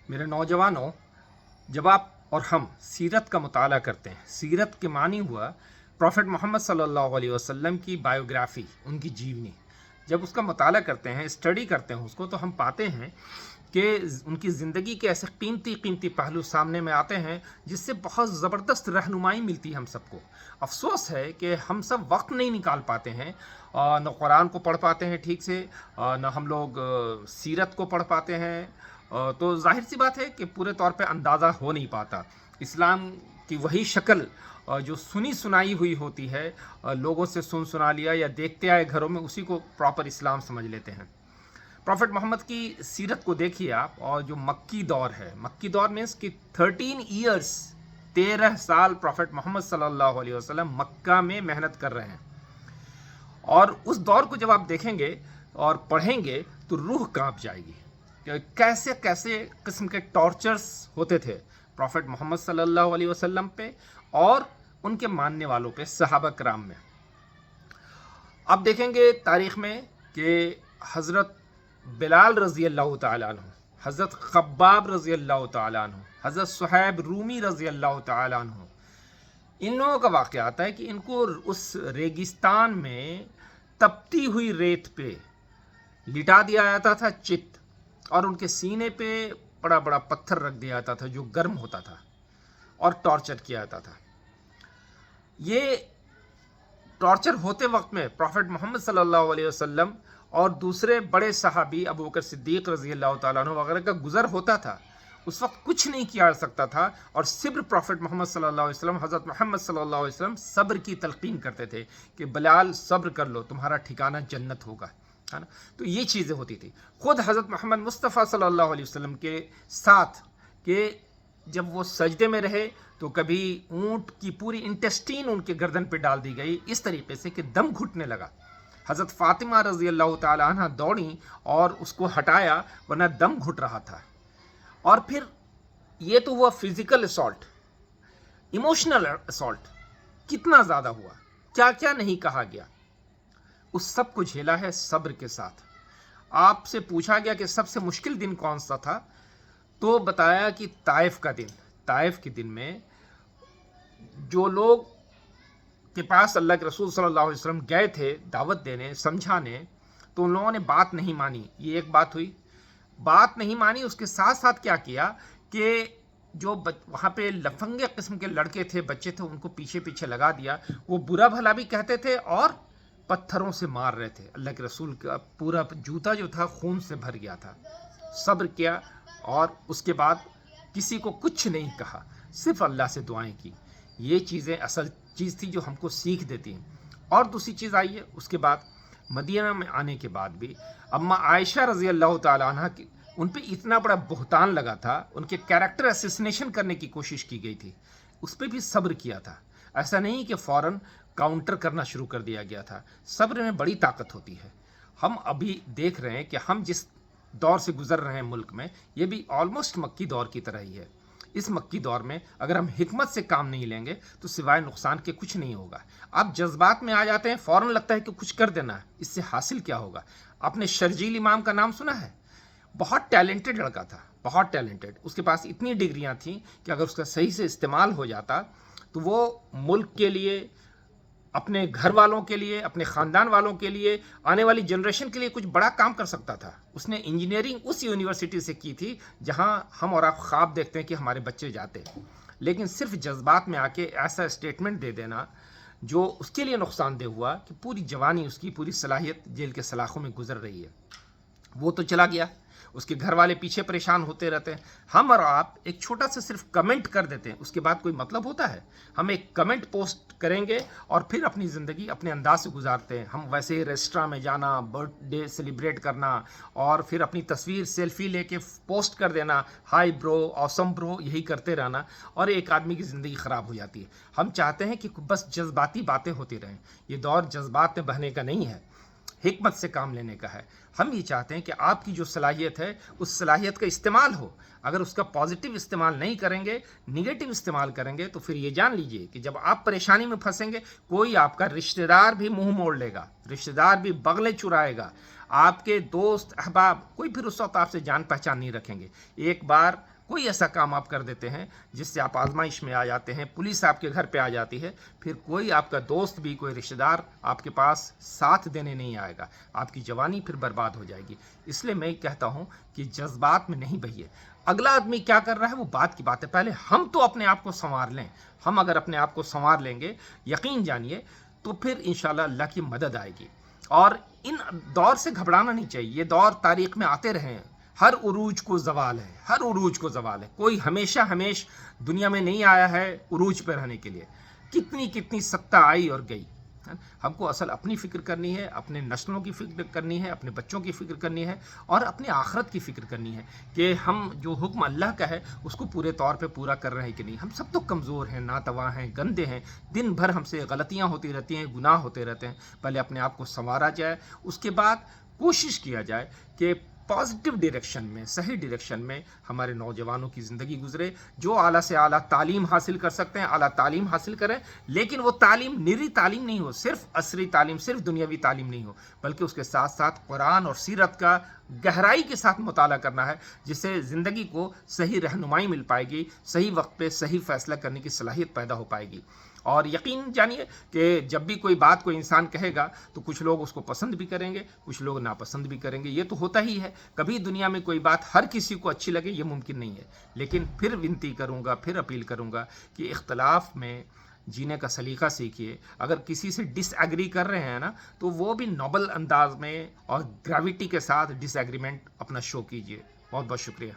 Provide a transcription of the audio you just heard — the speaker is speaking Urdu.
میرے نوجوانوں، جب آپ اور ہم سیرت کا مطالعہ کرتے ہیں، سیرت کے معنی ہوا پروفٹ محمد صلی اللہ علیہ وسلم کی بائیوگرافی، ان کی جیونی، جب اس کا مطالعہ کرتے ہیں، اسٹڈی کرتے ہیں اس کو، تو ہم پاتے ہیں کہ ان کی زندگی کے ایسے قیمتی پہلو سامنے میں آتے ہیں جس سے بہت زبردست رہنمائی ملتی ہے ہم سب کو۔ افسوس ہے کہ ہم سب وقت نہیں نکال پاتے ہیں، نہ قرآن کو پڑھ پاتے ہیں ٹھیک سے، نہ ہم لوگ سیرت کو پڑھ پاتے ہیں، تو ظاہر سی بات ہے کہ پورے طور پہ اندازہ ہو نہیں پاتا۔ اسلام کی وہی شکل جو سنی سنائی ہوئی ہوتی ہے، لوگوں سے سنا لیا یا دیکھتے آئے گھروں میں، اسی کو پراپر اسلام سمجھ لیتے ہیں۔ پروفٹ محمد کی سیرت کو دیکھیے آپ، اور جو مکی دور ہے، مکی دور مینس کہ 13 ایئرس، 13 سال پروفٹ محمد صلی اللہ علیہ وسلم مکہ میں محنت کر رہے ہیں، اور اس دور کو جب آپ دیکھیں گے اور پڑھیں گے تو روح کانپ جائے گی کہ کیسے کیسے قسم کے ٹارچرز ہوتے تھے پروفٹ محمد صلی اللہ علیہ وسلم پہ اور ان کے ماننے والوں پہ، صحابہ کرام میں۔ اب دیکھیں گے تاریخ میں کہ حضرت بلال رضی اللہ تعالیٰ عنہ، حضرت خباب رضی اللہ تعالیٰ عنہ، حضرت صہیب رومی رضی اللہ تعالیٰ عنہ، ان لوگوں کا واقعہ آتا ہے کہ ان کو اس ریگستان میں تپتی ہوئی ریت پہ لٹا دیا جاتا تھا چت، اور ان کے سینے پہ بڑا بڑا پتھر رکھ دیا جاتا تھا جو گرم ہوتا تھا، اور ٹارچر کیا جاتا تھا۔ یہ ٹارچر ہوتے وقت میں پروفٹ محمد صلی اللہ علیہ وسلم اور دوسرے بڑے صحابی ابو بکر صدیق رضی اللہ تعالیٰ عنہ وغیرہ کا گزر ہوتا تھا، اس وقت کچھ نہیں کیا جا سکتا تھا، اور صبر پروفٹ محمد صلی اللہ علیہ وسلم، حضرت محمد صلی اللہ علیہ وسلم صبر کی تلقین کرتے تھے کہ بلال صبر کر لو، تمہارا ٹھکانہ جنت ہوگا، ہے نا۔ تو یہ چیزیں ہوتی تھی۔ خود حضرت محمد مصطفیٰ صلی اللہ علیہ وسلم کے ساتھ کہ جب وہ سجدے میں رہے تو کبھی اونٹ کی پوری انٹسٹین ان کے گردن پہ ڈال دی گئی، اس طریقے سے کہ دم گھٹنے لگا۔ حضرت فاطمہ رضی اللہ تعالی عنہ دوڑیں اور اس کو ہٹایا، ورنہ دم گھٹ رہا تھا۔ اور پھر یہ تو ہوا فزیکل اسالٹ، ایموشنل اسالٹ کتنا زیادہ ہوا، کیا کیا نہیں کہا گیا، اس سب کو جھیلا ہے صبر کے ساتھ۔ آپ سے پوچھا گیا کہ سب سے مشکل دن کون سا تھا، تو بتایا کہ طائف کا دن۔ طائف کے دن میں جو لوگ کے پاس اللہ کے رسول صلی اللہ علیہ وسلم گئے تھے دعوت دینے، سمجھانے، تو ان لوگوں نے بات نہیں مانی۔ یہ ایک بات ہوئی، بات نہیں مانی۔ اس کے ساتھ ساتھ کیا کیا کہ جو وہاں پہ لفنگے قسم کے لڑکے تھے، بچے تھے، ان کو پیچھے پیچھے لگا دیا۔ وہ برا بھلا بھی کہتے تھے اور پتھروں سے مار رہے تھے۔ اللہ کے رسول کا پورا جوتا جو تھا خون سے بھر گیا تھا۔ صبر کیا، اور اس کے بعد کسی کو کچھ نہیں کہا، صرف اللہ سے دعائیں کی۔ یہ چیزیں اصل چیز تھی جو ہم کو سیکھ دیتی ہیں۔ اور دوسری چیز آئی ہے اس کے بعد، مدینہ میں آنے کے بعد بھی اما عائشہ رضی اللہ تعالیٰ عنہ کی، ان پہ اتنا بڑا بہتان لگا تھا، ان کے کیریکٹر اسیسنیشن کرنے کی کوشش کی گئی تھی، اس پہ بھی صبر کیا تھا۔ ایسا نہیں کہ فوراً کاؤنٹر کرنا شروع کر دیا گیا تھا۔ صبر میں بڑی طاقت ہوتی ہے۔ ہم ابھی دیکھ رہے ہیں کہ ہم جس دور سے گزر رہے ہیں ملک میں، یہ بھی آلموسٹ مکی دور کی طرح ہی ہے۔ اس مکی دور میں اگر ہم حکمت سے کام نہیں لیں گے تو سوائے نقصان کے کچھ نہیں ہوگا۔ آپ جذبات میں آ جاتے ہیں، فوراً لگتا ہے کہ کچھ کر دینا ہے، اس سے حاصل کیا ہوگا۔ آپ نے شرجیل امام کا نام سنا ہے؟ بہت ٹیلنٹڈ لڑکا تھا، بہت ٹیلنٹڈ۔ اس کے پاس اتنی ڈگریاں تھیں کہ اگر اس کا صحیح سے استعمال ہو جاتا تو وہ ملک کے لیے، اپنے گھر والوں کے لیے، اپنے خاندان والوں کے لیے، آنے والی جنریشن کے لیے کچھ بڑا کام کر سکتا تھا۔ اس نے انجینئرنگ اس یونیورسٹی سے کی تھی جہاں ہم اور آپ خواب دیکھتے ہیں کہ ہمارے بچے جاتے ہیں، لیکن صرف جذبات میں آ کے ایسا اسٹیٹمنٹ دے دینا جو اس کے لیے نقصان دہ ہوا کہ پوری جوانی، اس کی پوری صلاحیت جیل کے سلاخوں میں گزر رہی ہے۔ وہ تو چلا گیا، اس کے گھر والے پیچھے پریشان ہوتے رہتے ہیں۔ ہم اور آپ ایک چھوٹا سا صرف کمنٹ کر دیتے ہیں، اس کے بعد کوئی مطلب ہوتا ہے؟ ہم ایک کمنٹ پوسٹ کریں گے اور پھر اپنی زندگی اپنے انداز سے گزارتے ہیں۔ ہم ویسے ہی ریسٹوراں میں جانا، برتھ ڈے سیلیبریٹ کرنا، اور پھر اپنی تصویر سیلفی لے کے پوسٹ کر دینا، ہائی برو، آسم برو، یہی کرتے رہنا، اور ایک آدمی کی زندگی خراب ہو جاتی ہے۔ ہم چاہتے ہیں کہ بس جذباتی باتیں ہوتی رہیں۔ یہ دور جذبات میں بہنے کا نہیں ہے، حکمت سے کام لینے کا ہے۔ ہم یہ چاہتے ہیں کہ آپ کی جو صلاحیت ہے، اس صلاحیت کا استعمال ہو۔ اگر اس کا پازیٹیو استعمال نہیں کریں گے، نیگیٹو استعمال کریں گے، تو پھر یہ جان لیجئے کہ جب آپ پریشانی میں پھنسیں گے، کوئی آپ کا رشتہ دار بھی منہ موڑ لے گا، رشتہ دار بھی بغلیں چرائے گا، آپ کے دوست احباب کوئی پھر اس وقت آپ سے جان پہچان نہیں رکھیں گے۔ ایک بار کوئی ایسا کام آپ کر دیتے ہیں جس سے آپ آزمائش میں آ جاتے ہیں، پولیس آپ کے گھر پہ آ جاتی ہے، پھر کوئی آپ کا دوست بھی، کوئی رشتہ دار آپ کے پاس ساتھ دینے نہیں آئے گا، آپ کی جوانی پھر برباد ہو جائے گی۔ اس لیے میں کہتا ہوں کہ جذبات میں نہیں بہیے۔ اگلا آدمی کیا کر رہا ہے وہ بات کی بات ہے، پہلے ہم تو اپنے آپ کو سنوار لیں۔ ہم اگر اپنے آپ کو سنوار لیں گے، یقین جانیے، تو پھر انشاءاللہ اللہ کی مدد آئے گی۔ اور ان دور سے گھبرانا نہیں چاہیے، یہ دور تاریخ میں آتے رہے ہیں، ہر عروج کو زوال ہے، ہر عروج کو زوال ہے۔ کوئی ہمیشہ دنیا میں نہیں آیا ہے عروج پہ رہنے کے لیے، کتنی سطح آئی اور گئی۔ ہم کو اصل اپنی فکر کرنی ہے، اپنے نسلوں کی فکر کرنی ہے، اپنے بچوں کی فکر کرنی ہے، اور اپنے آخرت کی فکر کرنی ہے کہ ہم جو حکم اللہ کا ہے اس کو پورے طور پہ پورا کر رہے ہیں کہ نہیں۔ ہم سب تو کمزور ہیں، ناتواں ہیں، گندے ہیں، دن بھر ہم سے غلطیاں ہوتی رہتی ہیں، گناہ ہوتے رہتے ہیں۔ پہلے اپنے آپ کو سنوارا جائے، اس کے بعد کوشش کیا جائے کہ پازیٹیو ڈائریکشن میں، صحیح ڈائریکشن میں ہمارے نوجوانوں کی زندگی گزرے۔ جو اعلیٰ سے اعلیٰ تعلیم حاصل کر سکتے ہیں اعلیٰ تعلیم حاصل کریں، لیکن وہ تعلیم نری تعلیم نہیں ہو، صرف عصری تعلیم، صرف دنیاوی تعلیم نہیں ہو، بلکہ اس کے ساتھ ساتھ قرآن اور سیرت کا گہرائی کے ساتھ مطالعہ کرنا ہے، جس سے زندگی کو صحیح رہنمائی مل پائے گی، صحیح وقت پہ صحیح فیصلہ کرنے کی صلاحیت پیدا ہو پائے گی۔ اور یقین جانیے کہ جب بھی کوئی بات کوئی انسان کہے گا تو کچھ لوگ اس کو پسند بھی کریں گے، کچھ لوگ ناپسند بھی کریں گے، یہ تو ہوتا ہی ہے۔ کبھی دنیا میں کوئی بات ہر کسی کو اچھی لگے یہ ممکن نہیں ہے، لیکن پھر ونتی کروں گا، پھر اپیل کروں گا کہ اختلاف میں جینے کا سلیقہ سیکھیے۔ اگر کسی سے ڈس ایگری کر رہے ہیں نا تو وہ بھی نوبل انداز میں اور گریوٹی کے ساتھ ڈس ایگریمنٹ اپنا شو کیجیے۔ بہت بہت شکریہ۔